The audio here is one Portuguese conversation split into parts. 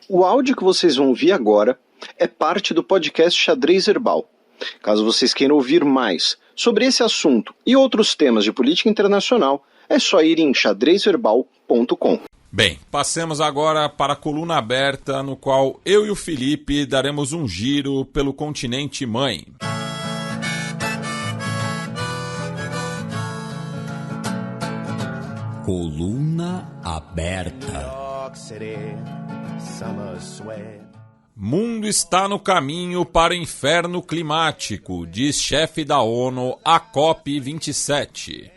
O áudio que vocês vão ouvir agora é parte do podcast Xadrez Herbal. Caso vocês queiram ouvir mais sobre esse assunto e outros temas de política internacional, é só ir em xadrezherbal.com. Bem, passemos agora para a coluna aberta, no qual eu e o Felipe daremos um giro pelo continente mãe. Coluna aberta. Mundo está no caminho para o inferno climático, diz chefe da ONU à COP27.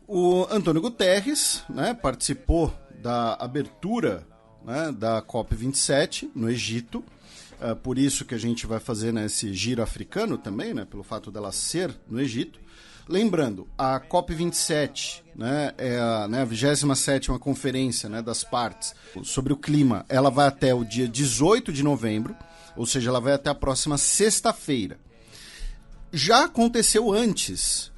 O Antônio Guterres, participou da abertura, da COP27 no Egito. Por isso que a gente vai fazer esse giro africano também, pelo fato dela ser no Egito. Lembrando, a COP27, é a 27ª conferência das partes sobre o clima. Ela vai até o dia 18 de novembro, ou seja, ela vai até a próxima sexta-feira. Já aconteceu antes,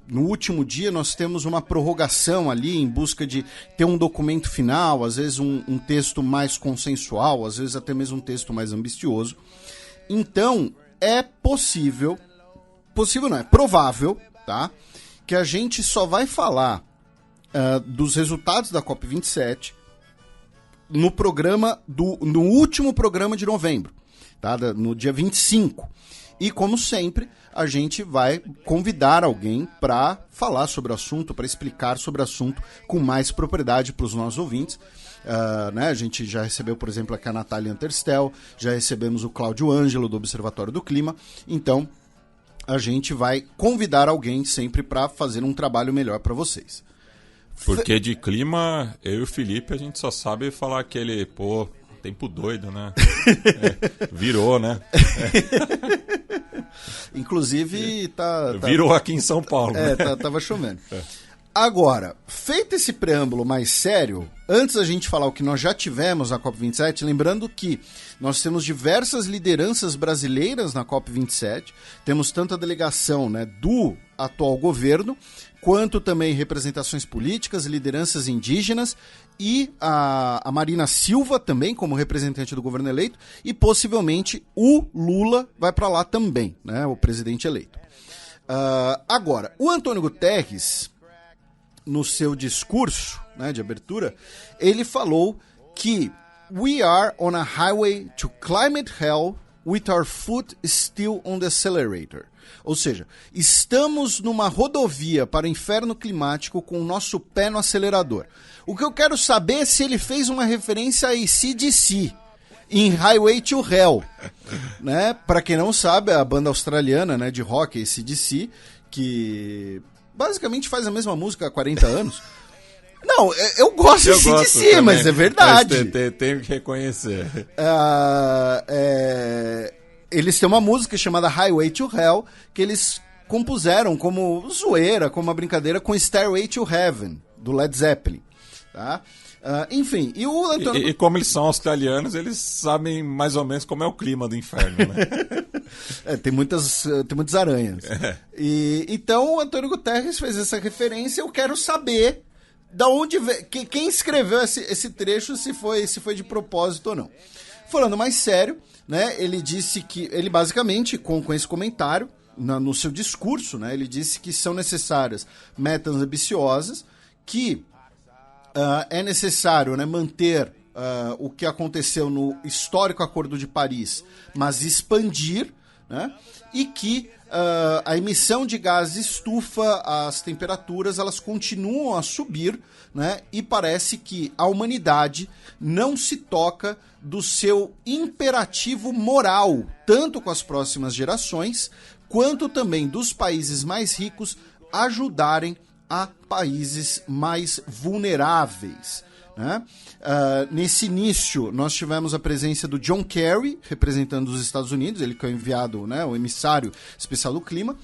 no último dia nós temos uma prorrogação ali em busca de ter um documento final, às vezes um texto mais consensual, às vezes até mesmo um texto mais ambicioso. Então, é provável, tá, que a gente só vai falar dos resultados da COP27 no último programa de novembro, tá, no dia 25. E, como sempre, a gente vai convidar alguém para falar sobre o assunto, para explicar sobre o assunto com mais propriedade para os nossos ouvintes. A gente já recebeu, por exemplo, aqui a Natália Anterstel, já recebemos o Cláudio Ângelo, do Observatório do Clima. Então, a gente vai convidar alguém sempre para fazer um trabalho melhor para vocês. Porque de clima, eu e o Felipe, a gente só sabe falar aquele, tempo doido, né? Virou, né? Inclusive, virou aqui em São Paulo. Tava chovendo. Agora, feito esse preâmbulo mais sério, antes da gente falar o que nós já tivemos na COP27, lembrando que nós temos diversas lideranças brasileiras na COP27, temos tanto a delegação do atual governo, quanto também representações políticas, lideranças indígenas e a Marina Silva também como representante do governo eleito e possivelmente o Lula vai para lá também, o presidente eleito. Agora, o Antônio Guterres, no seu discurso de abertura, ele falou que we are on a highway to climate hell with our foot still on the accelerator. Ou seja, estamos numa rodovia para o inferno climático com o nosso pé no acelerador. O que eu quero saber é se ele fez uma referência a AC/DC em Highway to Hell. Para quem não sabe, a banda australiana de rock AC/DC, que basicamente faz a mesma música há 40 anos. Não, eu gosto de AC/DC, mas é verdade. Mas tenho que reconhecer. Eles têm uma música chamada Highway to Hell, que eles compuseram como zoeira, como uma brincadeira com Stairway to Heaven, do Led Zeppelin. Tá? Enfim, e o Antônio... E como eles são australianos, eles sabem mais ou menos como é o clima do inferno, né? Tem muitas aranhas. Então o Antônio Guterres fez essa referência. Eu quero saber da onde veio, quem escreveu esse trecho, se foi de propósito ou não. Falando mais sério, ele disse que, ele basicamente, com esse comentário, no seu discurso, ele disse que são necessárias metas ambiciosas, que é necessário manter o que aconteceu no histórico Acordo de Paris, mas expandir, e que a emissão de gás estufa, as temperaturas elas continuam a subir, e parece que a humanidade não se toca do seu imperativo moral, tanto com as próximas gerações, quanto também dos países mais ricos ajudarem a países mais vulneráveis. Nesse início, nós tivemos a presença do John Kerry, representando os Estados Unidos, ele que é o enviado, o emissário especial do clima.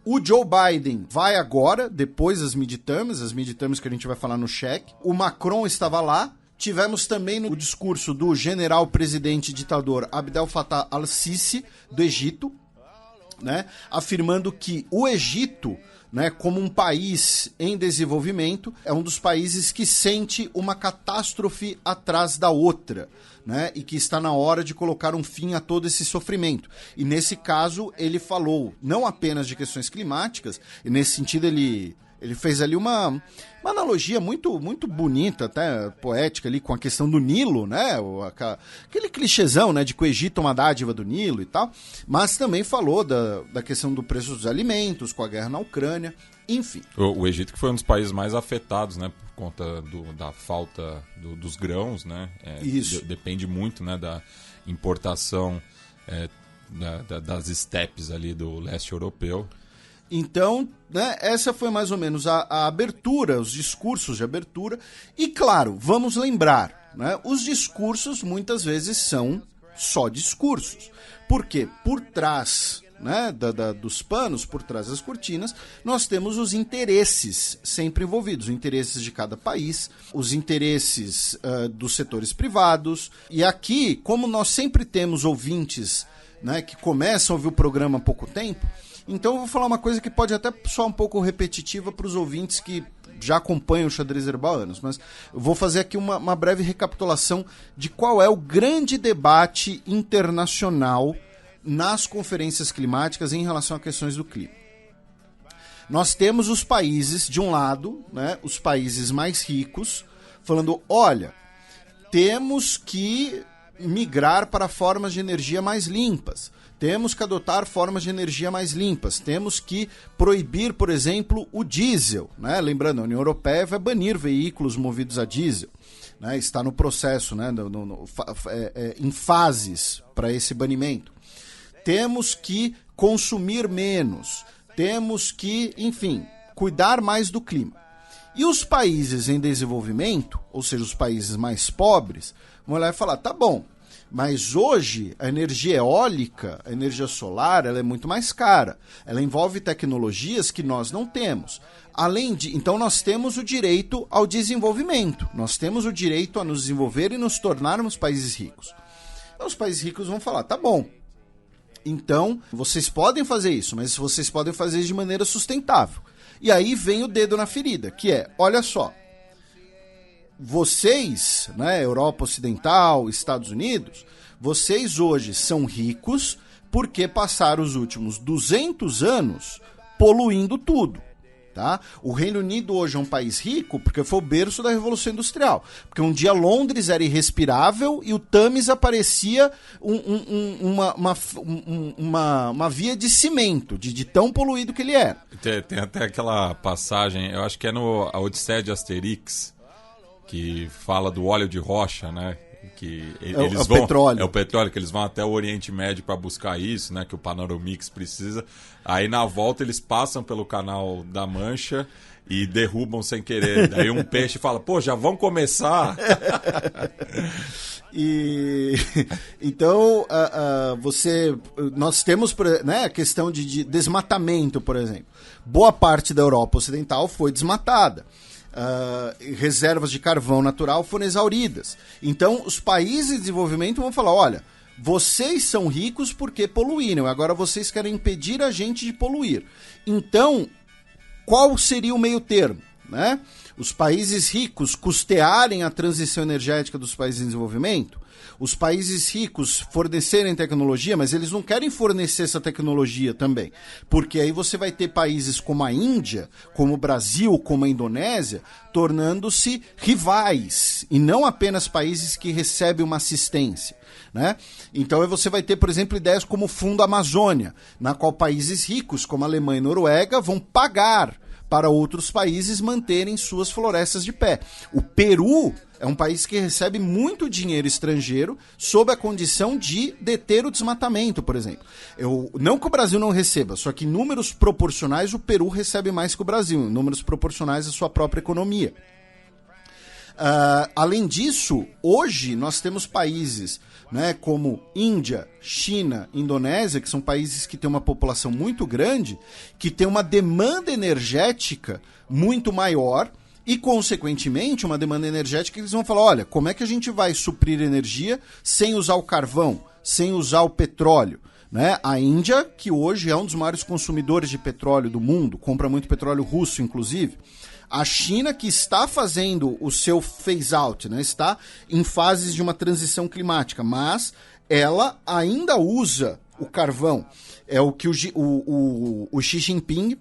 O Joe Biden vai agora, depois das midterms que a gente vai falar no cheque. O Macron estava lá. Tivemos também o discurso do general presidente ditador Abdel Fattah al-Sisi, do Egito, afirmando que o Egito né, como um país em desenvolvimento, é um dos países que sente uma catástrofe atrás da outra, né, e que está na hora de colocar um fim a todo esse sofrimento. E nesse caso, ele falou não apenas de questões climáticas, e nesse sentido ele fez ali uma analogia muito, muito bonita, até poética ali, com a questão do Nilo, né? Aquele clichêzão, né? De que o Egito é uma dádiva do Nilo e tal. Mas também falou da questão do preço dos alimentos, com a guerra na Ucrânia, enfim. O Egito que foi um dos países mais afetados, né? Por conta da falta dos grãos, né? Isso. Depende muito, né? Da importação das estepes ali do leste europeu. Então, né, essa foi mais ou menos a abertura, os discursos de abertura. E, claro, vamos lembrar, né, os discursos muitas vezes são só discursos. Por quê? Por trás, né, dos panos, por trás das cortinas, nós temos os interesses sempre envolvidos. Os interesses de cada país, os interesses dos setores privados. E aqui, como nós sempre temos ouvintes, né, que começam a ouvir o programa há pouco tempo, então eu vou falar uma coisa que pode até soar um pouco repetitiva para os ouvintes que já acompanham o Xadrez Herbal há anos, mas eu vou fazer aqui uma breve recapitulação de qual é o grande debate internacional nas conferências climáticas em relação a questões do clima. Nós temos os países, de um lado, né, os países mais ricos, falando, olha, temos que migrar para formas de energia mais limpas. Temos que adotar formas de energia mais limpas. Temos que proibir, por exemplo, o diesel, né? Lembrando, a União Europeia vai banir veículos movidos a diesel, né? Está no processo, né? Em fases para esse banimento. Temos que consumir menos. Temos que, enfim, cuidar mais do clima. E os países em desenvolvimento, ou seja, os países mais pobres, vão olhar e falar, tá bom, mas hoje a energia eólica, a energia solar, ela é muito mais cara. Ela envolve tecnologias que nós não temos. Então nós temos o direito ao desenvolvimento. Nós temos o direito a nos desenvolver e nos tornarmos países ricos. Então os países ricos vão falar, tá bom, então vocês podem fazer isso, mas vocês podem fazer isso de maneira sustentável. E aí vem o dedo na ferida, que é, olha só, vocês, né, Europa Ocidental, Estados Unidos, vocês hoje são ricos porque passaram os últimos 200 anos poluindo tudo. Tá? O Reino Unido hoje é um país rico porque foi o berço da Revolução Industrial. Porque um dia Londres era irrespirável e o Thames aparecia uma via de cimento, de tão poluído que ele era. Tem até aquela passagem, eu acho que é no A Odisseia de Asterix, que fala do óleo de rocha, né? Que eles vão, petróleo. É o petróleo, que eles vão até o Oriente Médio para buscar isso, né? Que o Panoramix precisa. Aí na volta eles passam pelo Canal da Mancha e derrubam sem querer. Daí um peixe fala, pô, já vamos começar. Então nós temos, né, a questão de desmatamento, por exemplo. Boa parte da Europa Ocidental foi desmatada. Reservas de carvão natural foram exauridas. Então os países de desenvolvimento vão falar, olha, vocês são ricos porque poluíram, agora vocês querem impedir a gente de poluir. Então, qual seria o meio termo, né? Os países ricos custearem a transição energética dos países em desenvolvimento, os países ricos fornecerem tecnologia, mas eles não querem fornecer essa tecnologia também, porque aí você vai ter países como a Índia, como o Brasil, como a Indonésia, tornando-se rivais, e não apenas países que recebem uma assistência, né? Então aí você vai ter, por exemplo, ideias como o Fundo Amazônia, na qual países ricos, como a Alemanha e Noruega, vão pagar para outros países manterem suas florestas de pé. O Peru é um país que recebe muito dinheiro estrangeiro sob a condição de deter o desmatamento, por exemplo. Não que o Brasil não receba, só que em números proporcionais o Peru recebe mais que o Brasil, em números proporcionais à sua própria economia. Além disso, hoje nós temos países, né, como Índia, China, Indonésia, que são países que têm uma população muito grande, que tem uma demanda energética muito maior e, consequentemente, uma demanda energética que eles vão falar, olha, como é que a gente vai suprir energia sem usar o carvão, sem usar o petróleo? né? A Índia, que hoje é um dos maiores consumidores de petróleo do mundo, compra muito petróleo russo, inclusive. A China, que está fazendo o seu phase-out, né? Está em fases de uma transição climática, mas ela ainda usa o carvão. É o que o Xi Jinping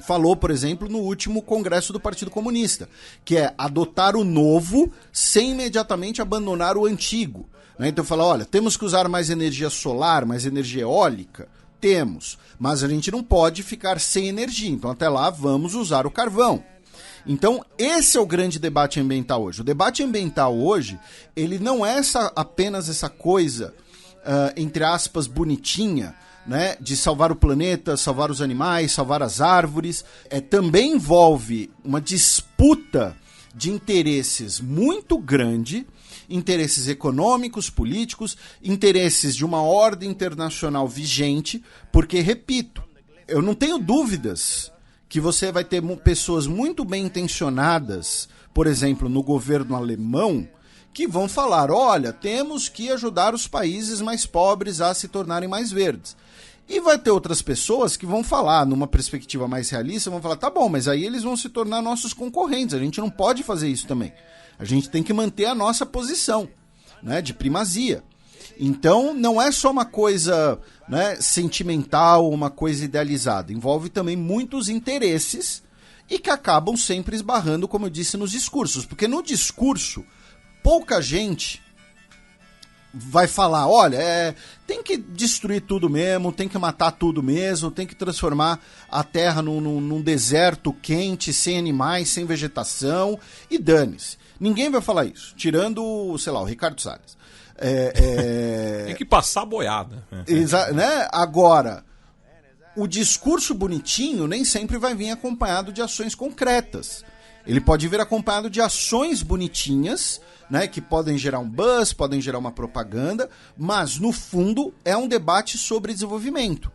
falou, por exemplo, no último congresso do Partido Comunista, que é adotar o novo sem imediatamente abandonar o antigo. Né? Então fala, olha, temos que usar mais energia solar, mais energia eólica? Temos, mas a gente não pode ficar sem energia, então até lá vamos usar o carvão. Então esse é o grande debate ambiental hoje. O debate ambiental hoje, ele não é apenas essa coisa, entre aspas, bonitinha, né, de salvar o planeta, salvar os animais, salvar as árvores. Também envolve uma disputa de interesses muito grande, interesses econômicos, políticos, interesses de uma ordem internacional vigente, porque, repito, eu não tenho dúvidas que você vai ter pessoas muito bem intencionadas, por exemplo, no governo alemão, que vão falar, olha, temos que ajudar os países mais pobres a se tornarem mais verdes. E vai ter outras pessoas que vão falar, numa perspectiva mais realista, vão falar, tá bom, mas aí eles vão se tornar nossos concorrentes, a gente não pode fazer isso também. A gente tem que manter a nossa posição, né, de primazia. Então, não é só uma coisa, né, sentimental, uma coisa idealizada. Envolve também muitos interesses e que acabam sempre esbarrando, como eu disse, nos discursos. Porque no discurso, pouca gente vai falar, olha, tem que destruir tudo mesmo, tem que matar tudo mesmo, tem que transformar a Terra num deserto quente, sem animais, sem vegetação, e dane-se. Ninguém vai falar isso, tirando, sei lá, o Ricardo Salles. Tem que passar boiada. Né? Agora, o discurso bonitinho nem sempre vai vir acompanhado de ações concretas. Ele pode vir acompanhado de ações bonitinhas, né, que podem gerar um buzz, podem gerar uma propaganda, mas, no fundo, é um debate sobre desenvolvimento.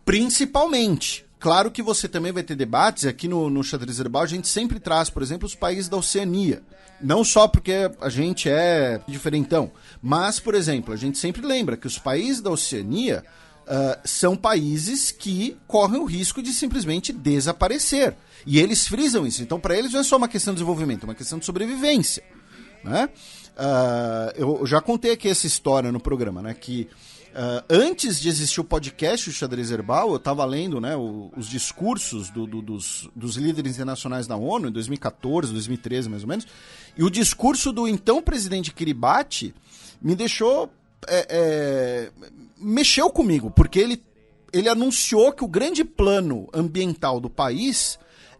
Principalmente. Claro que você também vai ter debates, aqui no Xadrez Herbal a gente sempre traz, por exemplo, os países da Oceania. Não só porque a gente é diferentão, mas, por exemplo, a gente sempre lembra que os países da Oceania são países que correm o risco de simplesmente desaparecer. E eles frisam isso. Então, para eles não é só uma questão de desenvolvimento, é uma questão de sobrevivência. Né? Eu já contei aqui essa história no programa, né? Que antes de existir o podcast, o Xadrez Herbal, eu estava lendo, né, os discursos dos líderes internacionais da ONU, em 2014, 2013 mais ou menos, e o discurso do então presidente Kiribati me deixou... mexeu comigo, porque ele anunciou que o grande plano ambiental do país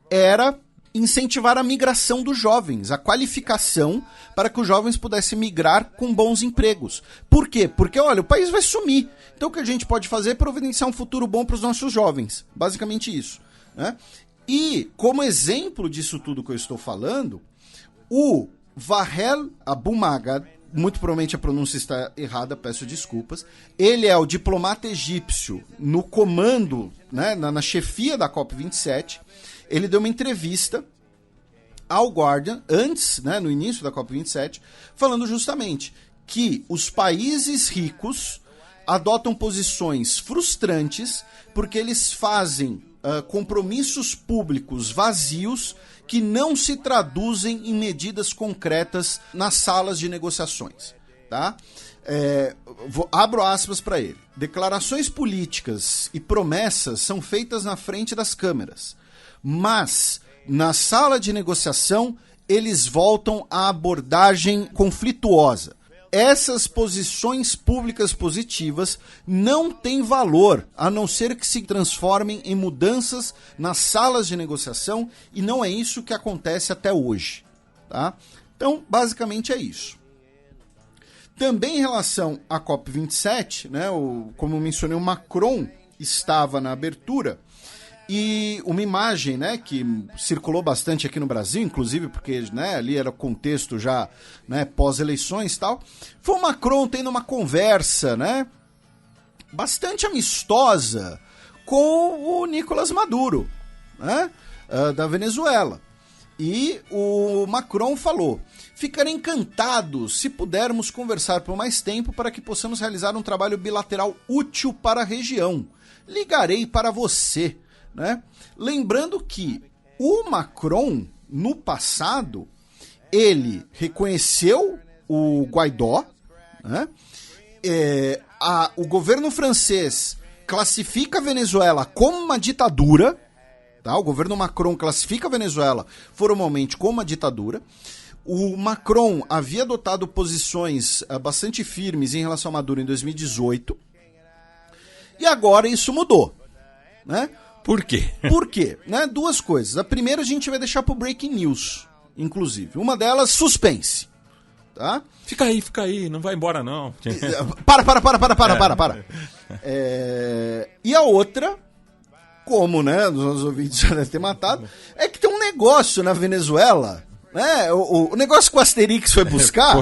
era incentivar a migração dos jovens, a qualificação para que os jovens pudessem migrar com bons empregos. Por quê? Porque, olha, o país vai sumir. Então o que a gente pode fazer é providenciar um futuro bom para os nossos jovens. Basicamente isso. Né? E, como exemplo disso tudo que eu estou falando, o Wael Abumagad, muito provavelmente a pronúncia está errada, peço desculpas, ele é o diplomata egípcio no comando, né, na chefia da COP27. Ele deu uma entrevista ao Guardian, antes, né, no início da COP27, falando justamente que os países ricos adotam posições frustrantes porque eles fazem compromissos públicos vazios que não se traduzem em medidas concretas nas salas de negociações. Tá? Abro aspas para ele. Declarações políticas e promessas são feitas na frente das câmeras, mas na sala de negociação eles voltam à abordagem conflituosa. Essas posições públicas positivas não têm valor, a não ser que se transformem em mudanças nas salas de negociação, e não é isso que acontece até hoje. Tá? Então, basicamente é isso. Também em relação à COP27, né, como eu mencionei, o Macron estava na abertura, e uma imagem, né, que circulou bastante aqui no Brasil, inclusive porque, né, ali era o contexto já, né, pós-eleições e tal, foi o Macron tendo uma conversa, né, bastante amistosa com o Nicolás Maduro, né, da Venezuela. E o Macron falou: ficarei encantado se pudermos conversar por mais tempo para que possamos realizar um trabalho bilateral útil para a região. Ligarei para você, né? Lembrando que o Macron, no passado, ele reconheceu o Guaidó, né? O governo francês classifica a Venezuela como uma ditadura, tá? O governo Macron classifica a Venezuela formalmente como uma ditadura. O Macron havia adotado posições bastante firmes em relação a Maduro em 2018. E agora isso mudou, né? Por quê? Por quê? Né? Duas coisas. A primeira a gente vai deixar pro Breaking News, inclusive. Uma delas, suspense. Tá? Fica aí, não vai embora não. Para. E a outra, como, né, os ouvintes já devem ter matado, é que tem um negócio na Venezuela, né? O negócio que o Asterix foi buscar,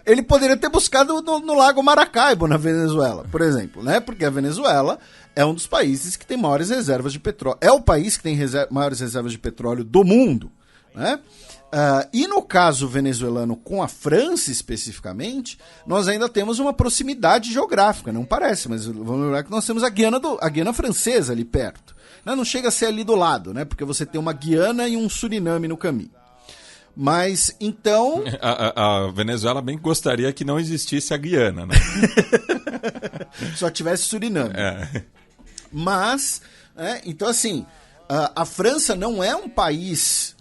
ele poderia ter buscado no Lago Maracaibo, na Venezuela, por exemplo, né? Porque a Venezuela é um dos países que tem maiores reservas de petróleo. É o país que tem maiores reservas de petróleo do mundo, né? E no caso venezuelano com a França especificamente, nós ainda temos uma proximidade geográfica, não parece, mas vamos lembrar que nós temos a Guiana francesa ali perto. Não chega a ser ali do lado, né? Porque você tem uma Guiana e um Suriname no caminho. Mas, então... A Venezuela bem gostaria que não existisse a Guiana, né? Só tivesse Suriname. Mas, então assim, a França não é um país...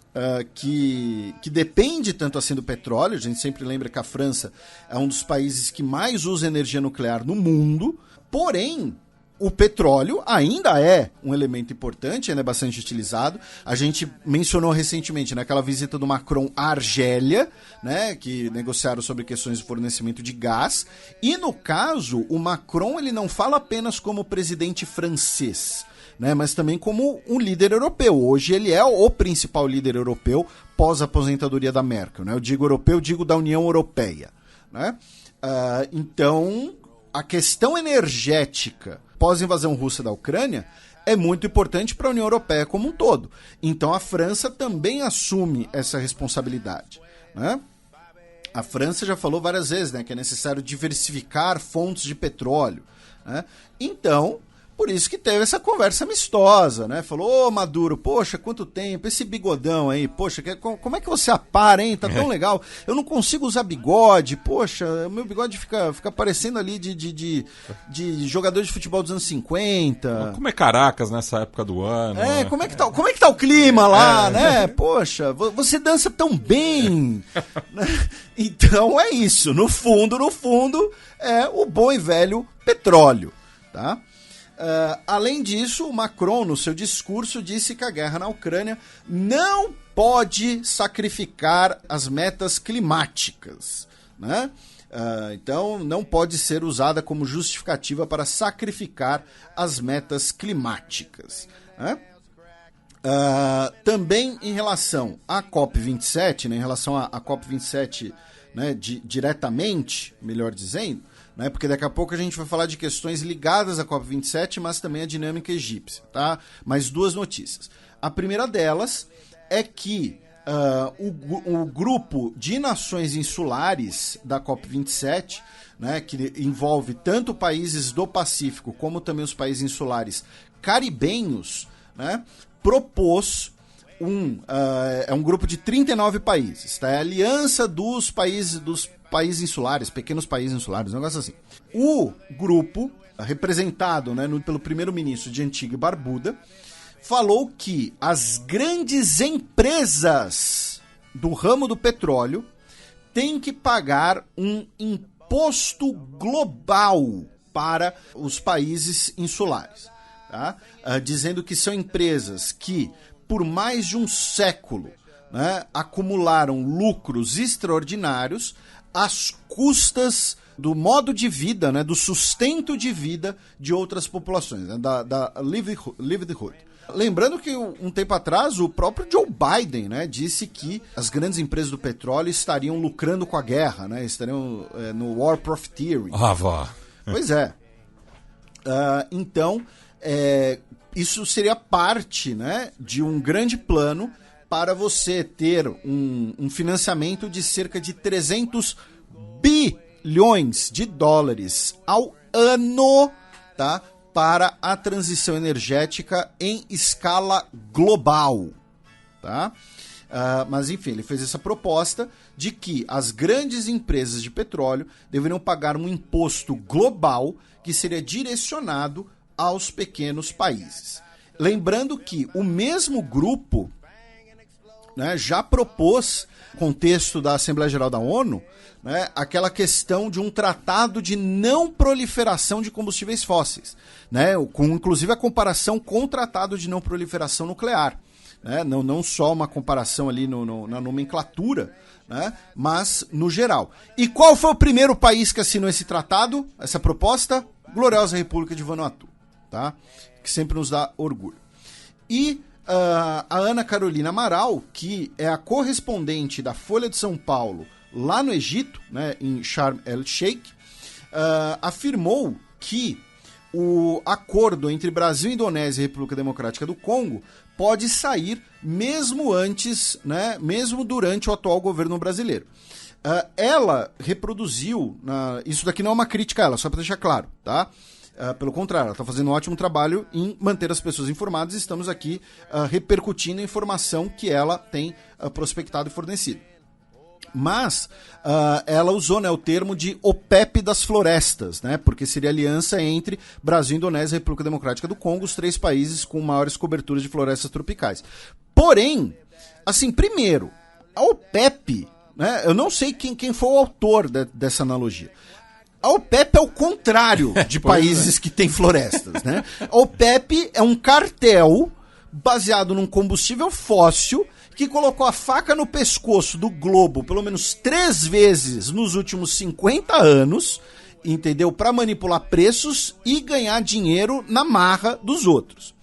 que depende tanto assim do petróleo. A gente sempre lembra que a França é um dos países que mais usa energia nuclear no mundo, porém o petróleo ainda é um elemento importante, ainda é bastante utilizado. A gente mencionou recentemente naquela visita do Macron à Argélia, né, que negociaram sobre questões de fornecimento de gás, e no caso o Macron ele não fala apenas como presidente francês, né, mas também como um líder europeu. Hoje ele é o principal líder europeu pós-aposentadoria da Merkel, né? Eu digo europeu, digo da União Europeia, né? Então, a questão energética pós-invasão russa da Ucrânia é muito importante para a União Europeia como um todo. Então, a França também assume essa responsabilidade, né? A França já falou várias vezes, né, que é necessário diversificar fontes de petróleo, né? Então... por isso que teve essa conversa amistosa, né? Falou, ô Maduro, poxa, quanto tempo, esse bigodão aí, poxa, como é que você apara, hein? Tá tão legal. Eu não consigo usar bigode, poxa, o meu bigode fica parecendo ali de jogador de futebol dos anos 50. Como é Caracas nessa época do ano? Como é que tá o clima lá, né? Poxa, você dança tão bem. Então é isso, no fundo, é o bom e velho petróleo, tá? Além disso, o Macron, no seu discurso, disse que a guerra na Ucrânia não pode sacrificar as metas climáticas, né? Então, não pode ser usada como justificativa para sacrificar as metas climáticas, né? Também em relação à COP27, né, em relação à COP27, né, diretamente, melhor dizendo, né, porque daqui a pouco a gente vai falar de questões ligadas à COP27, mas também à dinâmica egípcia, tá? Mais duas notícias. A primeira delas é que o grupo de nações insulares da COP27, né, que envolve tanto países do Pacífico como também os países insulares caribenhos, né, propôs um grupo de 39 países, tá? É a aliança dos países insulares, pequenos países insulares, um negócio assim. O grupo, representado, né, pelo primeiro-ministro de Antigua e Barbuda, falou que as grandes empresas do ramo do petróleo têm que pagar um imposto global para os países insulares, tá? Dizendo que são empresas que, por mais de um século, né, acumularam lucros extraordinários às custas do modo de vida, né, do sustento de vida de outras populações, né, da livelihood. Lembrando que um tempo atrás o próprio Joe Biden, né, disse que as grandes empresas do petróleo estariam lucrando com a guerra, né, estariam no War Profiteering. Pois é. Então, isso seria parte, né, de um grande plano para você ter um financiamento de cerca de 300 bilhões de dólares ao ano, tá? Para a transição energética em escala global, tá? Mas enfim, ele fez essa proposta de que as grandes empresas de petróleo deveriam pagar um imposto global que seria direcionado aos pequenos países. Lembrando que o mesmo grupo, né, já propôs, no contexto da Assembleia Geral da ONU, né, aquela questão de um tratado de não proliferação de combustíveis fósseis, né, com inclusive a comparação com o tratado de não proliferação nuclear. Né, não só uma comparação ali na nomenclatura, né, mas no geral. E qual foi o primeiro país que assinou esse tratado, essa proposta? Gloriosa República de Vanuatu, tá? Que sempre nos dá orgulho. E a Ana Carolina Amaral, que é a correspondente da Folha de São Paulo lá no Egito, né, em Sharm el-Sheikh, afirmou que o acordo entre Brasil, Indonésia e República Democrática do Congo pode sair mesmo antes, né, mesmo durante o atual governo brasileiro. Ela reproduziu, isso daqui não é uma crítica a ela, só para deixar claro, tá? Pelo contrário, ela está fazendo um ótimo trabalho em manter as pessoas informadas e estamos aqui repercutindo a informação que ela tem prospectado e fornecido. Mas ela usou, né, o termo de OPEP das florestas, né, porque seria aliança entre Brasil, Indonésia e República Democrática do Congo, os 3 países com maiores coberturas de florestas tropicais. Porém, assim, primeiro, a OPEP, né, eu não sei quem foi o autor dessa analogia. A OPEP é o contrário de países que têm florestas, né? A OPEP é um cartel baseado num combustível fóssil que colocou a faca no pescoço do globo pelo menos 3 vezes nos últimos 50 anos, entendeu? Para manipular preços e ganhar dinheiro na marra dos outros.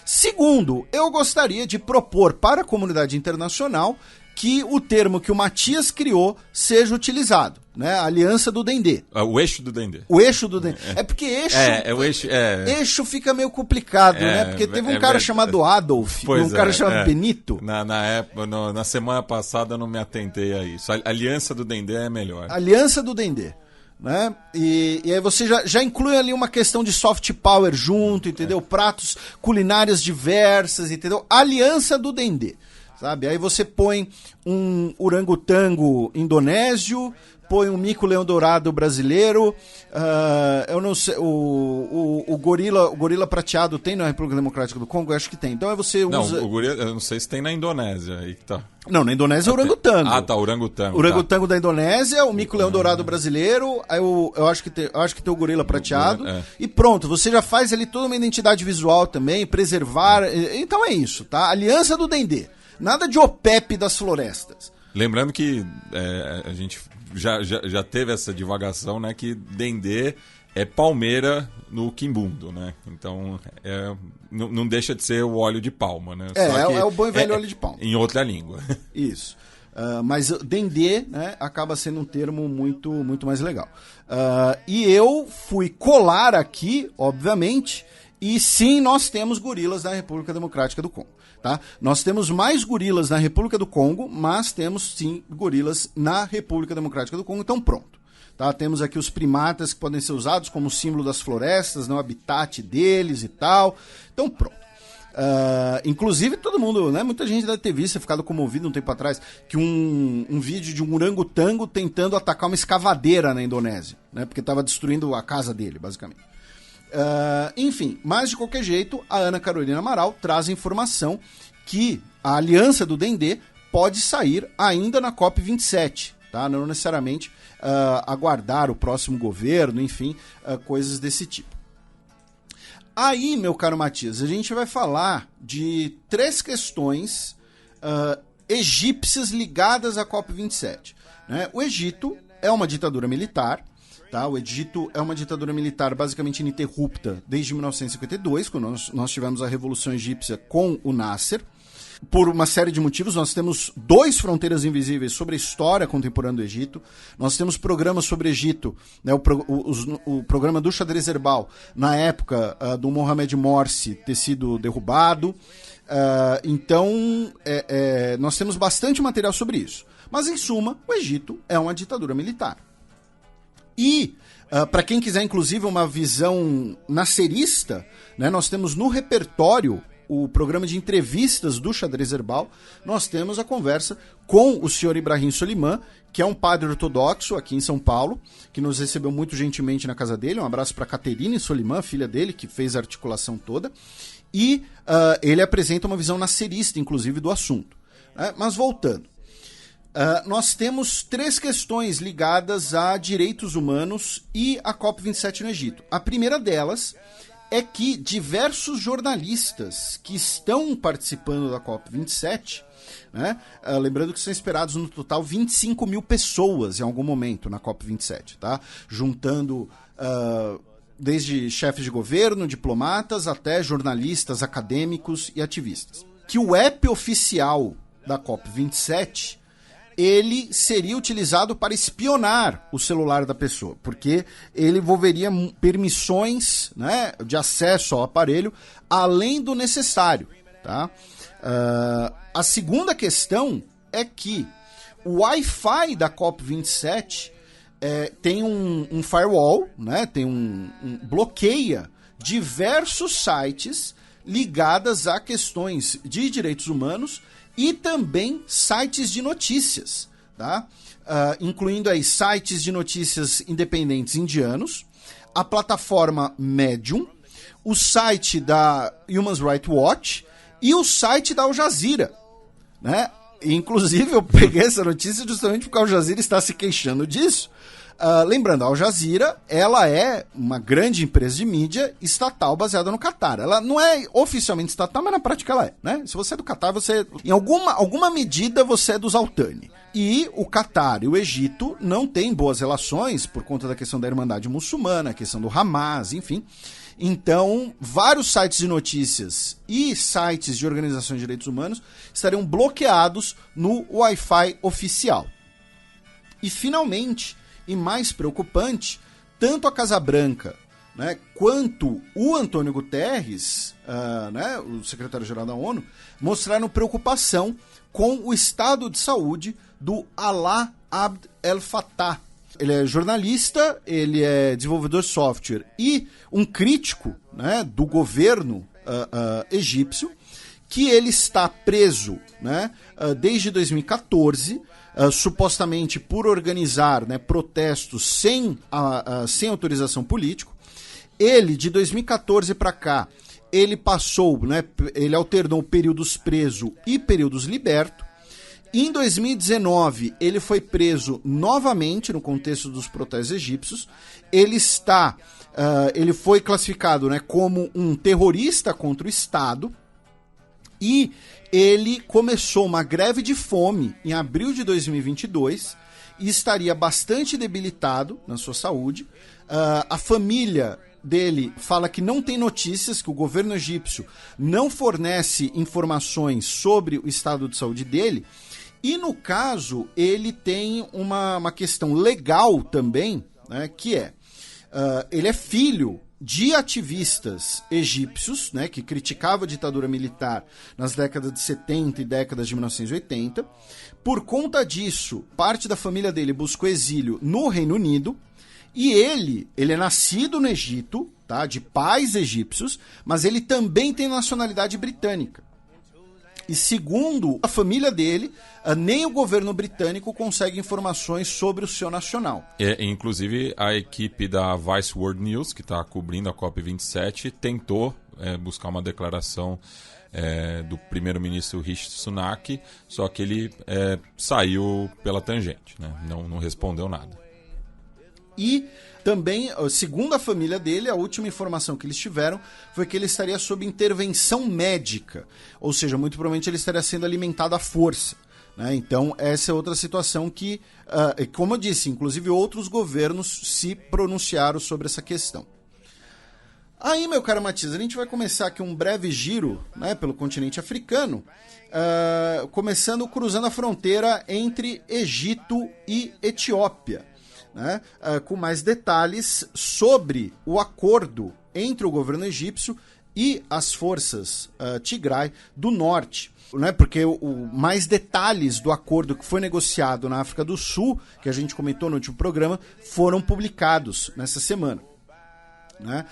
Segundo, eu gostaria de propor para a comunidade internacional que o termo que o Matias criou seja utilizado, né? A aliança do Dendê. O eixo do Dendê. O eixo do Dendê. É porque eixo... o eixo... Eixo fica meio complicado, né? Porque teve um cara chamado Adolf, um cara chamado Benito. Na semana passada eu não me atentei a isso. A aliança do Dendê é melhor. Aliança do Dendê. Né? E aí você já inclui ali uma questão de soft power junto, entendeu? Pratos culinárias diversas, entendeu? Aliança do Dendê. Sabe? Aí você põe um orangotango indonésio, põe um mico-leão-dourado brasileiro, eu não sei, o gorila prateado tem na República Democrática do Congo? Eu acho que tem. Então aí você usa... Não, o gorila, eu não sei se tem na Indonésia. Aí que tá. Não, na Indonésia é o orangotango. Ah, tá, orangotango. Orangotango da Indonésia, o mico-leão-dourado brasileiro, aí eu acho que tem o gorila prateado, e pronto, você já faz ali toda uma identidade visual também, preservar, então é isso, tá? Aliança do Dendê. Nada de OPEP das florestas. Lembrando que a gente já teve essa divagação, né? Que Dendê é palmeira no quimbundo, né? Então não deixa de ser o óleo de palma, né? É o bom e velho óleo de palma. Em outra língua. Isso. Mas Dendê, né, acaba sendo um termo muito, muito mais legal. E eu fui colar aqui, obviamente, e sim, nós temos gorilas na República Democrática do Congo. Tá? Nós temos mais gorilas na República do Congo, mas temos sim gorilas na República Democrática do Congo, então pronto. Tá? Temos aqui os primatas que podem ser usados como símbolo das florestas, no habitat deles e tal, então pronto. Inclusive todo mundo, né, muita gente deve ter visto, ficado comovido um tempo atrás, que um vídeo de um orangotango tentando atacar uma escavadeira na Indonésia, né, porque estava destruindo a casa dele, basicamente. Enfim, mas de qualquer jeito, a Ana Carolina Amaral traz informação que a aliança do Dendê pode sair ainda na COP27, tá? Não necessariamente aguardar o próximo governo, enfim, coisas desse tipo. Aí, meu caro Matias, a gente vai falar de 3 questões egípcias ligadas à COP27. Né? O Egito é uma ditadura militar. Tá? O Egito é uma ditadura militar basicamente ininterrupta desde 1952, quando nós tivemos a Revolução Egípcia com o Nasser. Por uma série de motivos, nós temos 2 fronteiras invisíveis sobre a história contemporânea do Egito. Nós temos programas sobre o Egito, né, o programa do Xadrez Herbal, na época do Mohamed Morsi ter sido derrubado. Então, nós temos bastante material sobre isso. Mas, em suma, o Egito é uma ditadura militar. E, para quem quiser, inclusive, uma visão nasserista, né, nós temos no repertório o programa de entrevistas do Xadrez Herbal. Nós temos a conversa com o senhor Ibrahim Soliman, que é um padre ortodoxo aqui em São Paulo, que nos recebeu muito gentilmente na casa dele. Um abraço para Caterine Soliman, filha dele, que fez a articulação toda. E ele apresenta uma visão nasserista, inclusive, do assunto. Mas voltando. Nós temos 3 questões ligadas a direitos humanos e a COP27 no Egito. A primeira delas é que diversos jornalistas que estão participando da COP27, né, lembrando que são esperados no total 25 mil pessoas em algum momento na COP27, tá? Juntando desde chefes de governo, diplomatas, até jornalistas, acadêmicos e ativistas. Que o app oficial da COP27 ele seria utilizado para espionar o celular da pessoa, porque ele envolveria permissões, né, de acesso ao aparelho, além do necessário. Tá? A segunda questão é que o Wi-Fi da COP27 tem um firewall, né, bloqueia diversos sites ligados a questões de direitos humanos e também sites de notícias, tá? Incluindo aí sites de notícias independentes indianos, a plataforma Medium, o site da Human Rights Watch e o site da Al Jazeera, né? Inclusive eu peguei essa notícia justamente porque a Al Jazeera está se queixando disso. Lembrando, a Al Jazeera, ela é uma grande empresa de mídia estatal baseada no Catar. Ela não é oficialmente estatal, mas na prática ela é, né? Se você é do Catar, você, em alguma medida, você é dos Al-Thani. E o Catar e o Egito não têm boas relações por conta da questão da Irmandade Muçulmana, a questão do Hamas, enfim. Então, vários sites de notícias e sites de organizações de direitos humanos estariam bloqueados no Wi-Fi oficial. E, finalmente, e mais preocupante, tanto a Casa Branca, né, quanto o Antônio Guterres, né, o secretário-geral da ONU, mostraram preocupação com o estado de saúde do Alaa Abd El Fattah. Ele é jornalista, ele é desenvolvedor de software e um crítico, né, do governo egípcio, que ele está preso, né, desde 2014, supostamente por organizar, né, protestos sem autorização política. Ele, de 2014 para cá, ele passou, né, ele alternou períodos preso e períodos liberto. Em 2019, ele foi preso novamente no contexto dos protestos egípcios. Ele foi classificado, né, como um terrorista contra o Estado. E ele começou uma greve de fome em abril de 2022 e estaria bastante debilitado na sua saúde. A família dele fala que não tem notícias, que o governo egípcio não fornece informações sobre o estado de saúde dele. E no caso, ele tem uma questão legal também, né, que ele é filho de ativistas egípcios, né, que criticavam a ditadura militar nas décadas de 70 e décadas de 1980. Por conta disso, parte da família dele buscou exílio no Reino Unido, e ele é nascido no Egito, tá, de pais egípcios, mas ele também tem nacionalidade britânica. E segundo a família dele, nem o governo britânico consegue informações sobre o seu nacional. Inclusive, a equipe da Vice World News, que está cobrindo a COP27, tentou buscar uma declaração do primeiro-ministro Rishi Sunak, só que ele saiu pela tangente, né? Não respondeu nada. E também, segundo a família dele, a última informação que eles tiveram foi que ele estaria sob intervenção médica. Ou seja, muito provavelmente ele estaria sendo alimentado à força, né? Então, essa é outra situação que, como eu disse, inclusive outros governos se pronunciaram sobre essa questão. Aí, meu caro Matias, a gente vai começar aqui um breve giro, né, pelo continente africano, cruzando a fronteira entre Egito e Etiópia. Né, com mais detalhes sobre o acordo entre o governo egípcio e as forças Tigray do norte. Né, porque mais detalhes do acordo que foi negociado na África do Sul, que a gente comentou no último programa, foram publicados nessa semana. Né?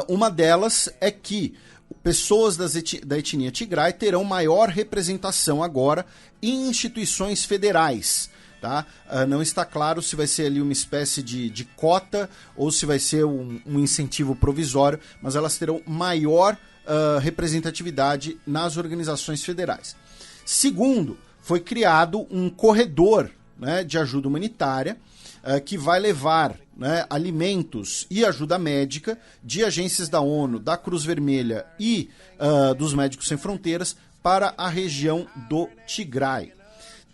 Uma delas é que pessoas da etnia Tigray terão maior representação agora em instituições federais. Tá? Não está claro se vai ser ali uma espécie de cota ou se vai ser um incentivo provisório, mas elas terão maior representatividade nas organizações federais. Segundo, foi criado um corredor, né, de ajuda humanitária que vai levar, né, alimentos e ajuda médica de agências da ONU, da Cruz Vermelha e dos Médicos Sem Fronteiras para a região do Tigray.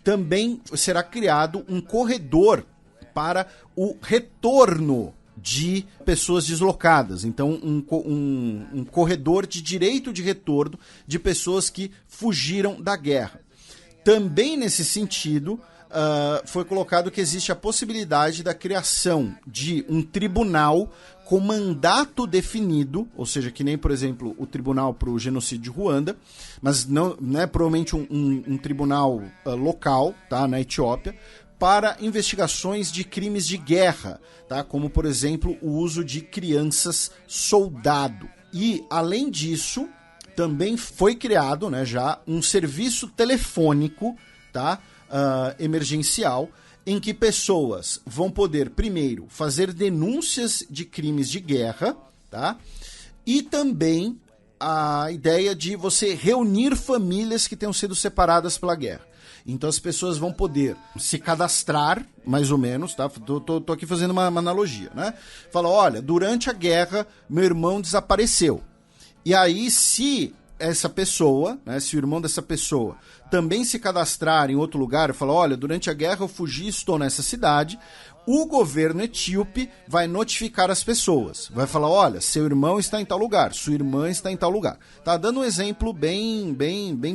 Também será criado um corredor para o retorno de pessoas deslocadas. Então, um corredor de direito de retorno de pessoas que fugiram da guerra. Também nesse sentido, foi colocado que existe a possibilidade da criação de um tribunal com mandato definido, ou seja, que nem, por exemplo, o tribunal para o genocídio de Ruanda, mas não é provavelmente um tribunal local, tá, na Etiópia, para investigações de crimes de guerra, tá? Como, por exemplo, o uso de crianças soldado. E, além disso, também foi criado, né, já um serviço telefônico, tá, emergencial, em que pessoas vão poder, primeiro, fazer denúncias de crimes de guerra, tá? E também a ideia de você reunir famílias que tenham sido separadas pela guerra. Então as pessoas vão poder se cadastrar, mais ou menos, tá? Tô aqui fazendo uma analogia, né? Fala, olha, durante a guerra, meu irmão desapareceu. E aí, se essa pessoa, né, se o irmão dessa pessoa também se cadastrar em outro lugar e falar, olha, durante a guerra eu fugi e estou nessa cidade, o governo etíope vai notificar as pessoas. Vai falar, olha, seu irmão está em tal lugar, sua irmã está em tal lugar. Tá dando um exemplo bem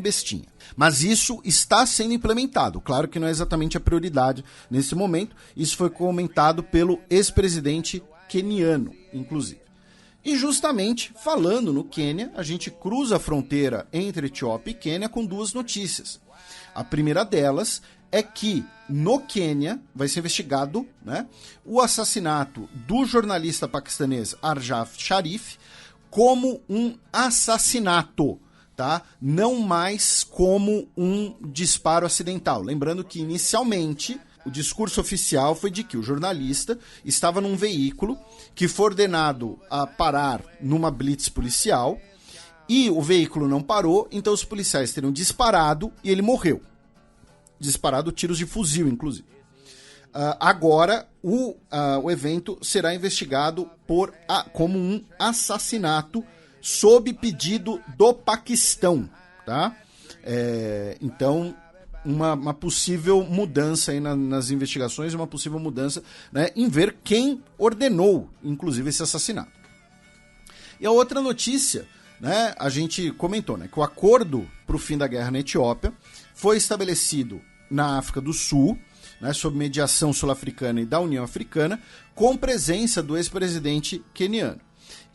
bestinha. Mas isso está sendo implementado. Claro que não é exatamente a prioridade nesse momento. Isso foi comentado pelo ex-presidente queniano, inclusive. E justamente, falando no Quênia, a gente cruza a fronteira entre Etiópia e Quênia com duas notícias. A primeira delas é que no Quênia vai ser investigado, né, o assassinato do jornalista paquistanês Arjaf Sharif como um assassinato, tá? Não mais como um disparo acidental. Lembrando que inicialmente o discurso oficial foi de que o jornalista estava num veículo que foi ordenado a parar numa blitz policial e o veículo não parou, então os policiais teriam disparado e ele morreu. Disparado tiros de fuzil, inclusive. Agora, o evento será investigado como um assassinato sob pedido do Paquistão, tá? Então, uma possível mudança aí nas investigações, uma possível mudança, né, em ver quem ordenou, inclusive, esse assassinato. E a outra notícia, né, a gente comentou, né, que o acordo para o fim da guerra na Etiópia foi estabelecido na África do Sul, né, sob mediação sul-africana e da União Africana, com presença do ex-presidente queniano.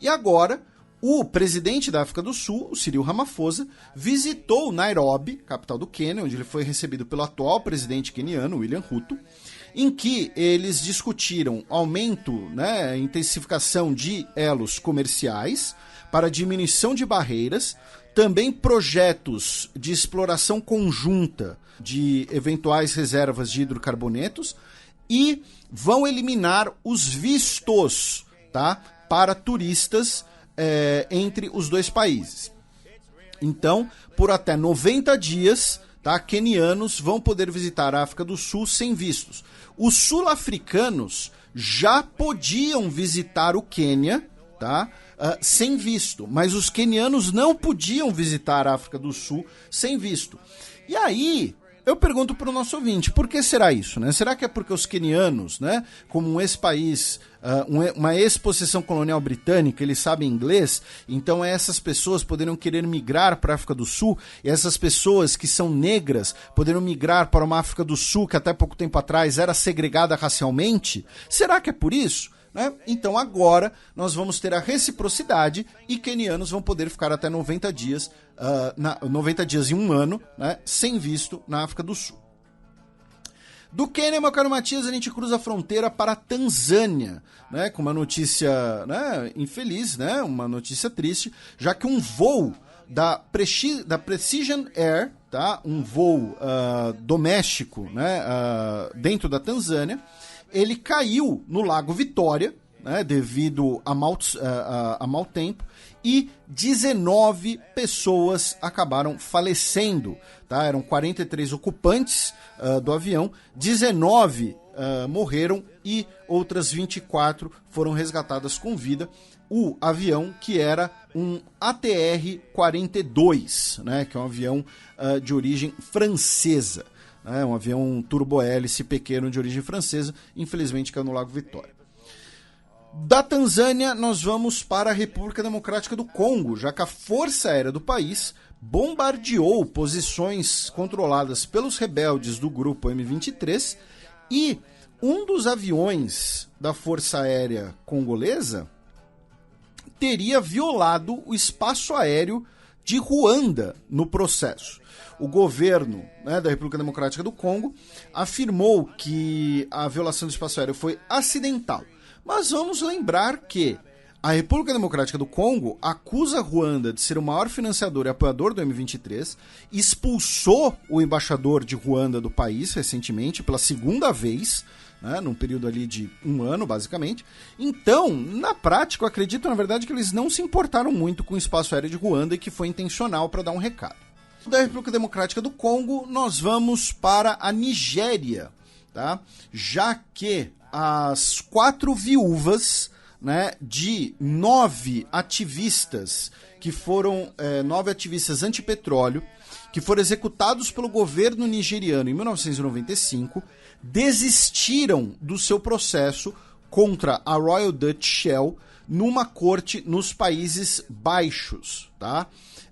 E agora, o presidente da África do Sul, o Cyril Ramaphosa, visitou Nairobi, capital do Quênia, onde ele foi recebido pelo atual presidente queniano, William Ruto, em que eles discutiram aumento, né, intensificação de elos comerciais para diminuição de barreiras, também projetos de exploração conjunta de eventuais reservas de hidrocarbonetos e vão eliminar os vistos, tá, para turistas entre os dois países. Então, por até 90 dias, tá, quenianos vão poder visitar a África do Sul sem vistos. Os sul-africanos já podiam visitar o Quênia, tá, sem visto, mas os quenianos não podiam visitar a África do Sul sem visto. E aí, eu pergunto para o nosso ouvinte, por que será isso, né? Será que é porque os quenianos, né, como um ex-país, uma ex-possessão colonial britânica, eles sabem inglês, então essas pessoas poderiam querer migrar para a África do Sul, e essas pessoas que são negras poderiam migrar para uma África do Sul que até pouco tempo atrás era segregada racialmente? Será que é por isso? né? Então agora nós vamos ter a reciprocidade e quenianos vão poder ficar até 90 dias, 90 dias e um ano, né, sem visto na África do Sul. Do Quênia, meu caro Matias, a gente cruza a fronteira para a Tanzânia, né, com uma notícia, né, infeliz, né, uma notícia triste, já que um voo da Precision Air, tá, um voo doméstico, né, dentro da Tanzânia, ele caiu no Lago Vitória, né, devido a mau tempo, e 19 pessoas acabaram falecendo. Tá? Eram 43 ocupantes do avião, 19 morreram e outras 24 foram resgatadas com vida. O avião que era um ATR-42, né, que é um avião de origem francesa. Né, um avião turbohélice pequeno de origem francesa, infelizmente caiu no Lago Vitória. Da Tanzânia, nós vamos para a República Democrática do Congo, já que a Força Aérea do país bombardeou posições controladas pelos rebeldes do grupo M23 e um dos aviões da Força Aérea congolesa teria violado o espaço aéreo de Ruanda no processo. O governo, né, da República Democrática do Congo afirmou que a violação do espaço aéreo foi acidental. Mas vamos lembrar que a República Democrática do Congo acusa Ruanda de ser o maior financiador e apoiador do M23, expulsou o embaixador de Ruanda do país recentemente, pela segunda vez, né, num período ali de um ano, basicamente. Então, na prática, eu acredito, na verdade, que eles não se importaram muito com o espaço aéreo de Ruanda e que foi intencional para dar um recado. Da República Democrática do Congo, nós vamos para a Nigéria, tá? Já que as 4 viúvas, né, de 9 ativistas que foram 9 ativistas antipetróleo que foram executados pelo governo nigeriano em 1995, desistiram do seu processo contra a Royal Dutch Shell numa corte nos Países Baixos, tá?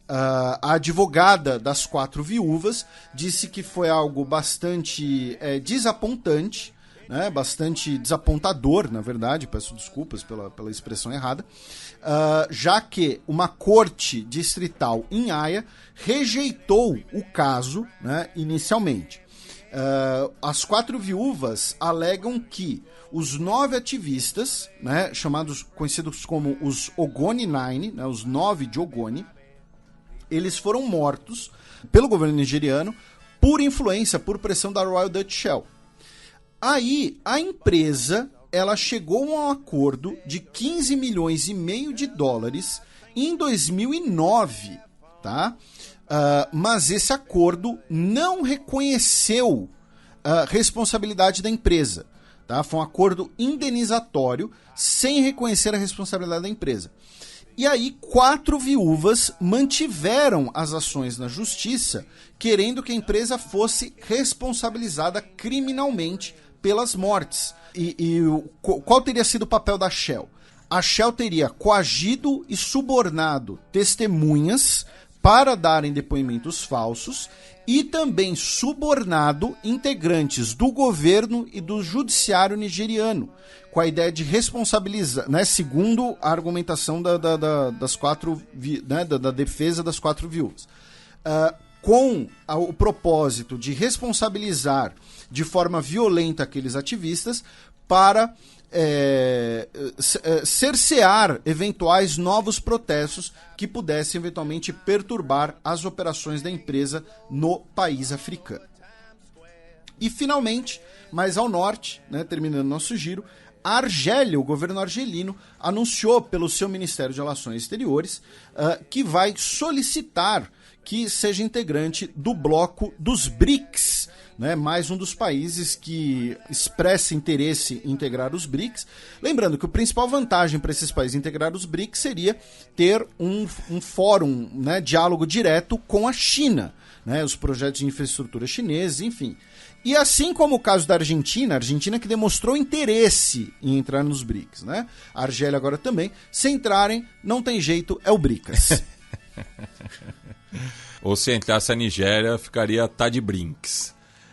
A advogada das 4 viúvas disse que foi algo bastante desapontante, né, bastante desapontador, na verdade, peço desculpas pela expressão errada, já que uma corte distrital em Haia rejeitou o caso, né, inicialmente. As 4 viúvas alegam que os 9 ativistas, né, conhecidos como os Ogoni 9, né, os 9 de Ogoni, eles foram mortos pelo governo nigeriano por influência, por pressão da Royal Dutch Shell. Aí, a empresa, ela chegou a um acordo de 15 milhões e meio de dólares em 2009, tá? Mas esse acordo não reconheceu a responsabilidade da empresa, tá? Foi um acordo indenizatório sem reconhecer a responsabilidade da empresa. E aí, 4 viúvas mantiveram as ações na justiça, querendo que a empresa fosse responsabilizada criminalmente pelas mortes. Qual teria sido o papel da Shell? A Shell teria coagido e subornado testemunhas para darem depoimentos falsos e também subornado integrantes do governo e do judiciário nigeriano, com a ideia de responsabilizar, né, segundo a argumentação das 4, né, da defesa das 4 viúvas. Com o propósito de responsabilizar de forma violenta aqueles ativistas para cercear eventuais novos protestos que pudessem eventualmente perturbar as operações da empresa no país africano. E finalmente, mais ao norte, né, terminando nosso giro, a Argélia, o governo argelino, anunciou pelo seu Ministério de Relações Exteriores que vai solicitar que seja integrante do bloco dos BRICS, né, mais um dos países que expressa interesse em integrar os BRICS. Lembrando que a principal vantagem para esses países integrar os BRICS seria ter um fórum, né, diálogo direto com a China, né, os projetos de infraestrutura chineses, enfim. E assim como o caso da Argentina, a Argentina que demonstrou interesse em entrar nos BRICS, né? A Argélia agora também. Se entrarem, não tem jeito, é o BRICS. Ou se entrasse a Nigéria, ficaria tá de brinks.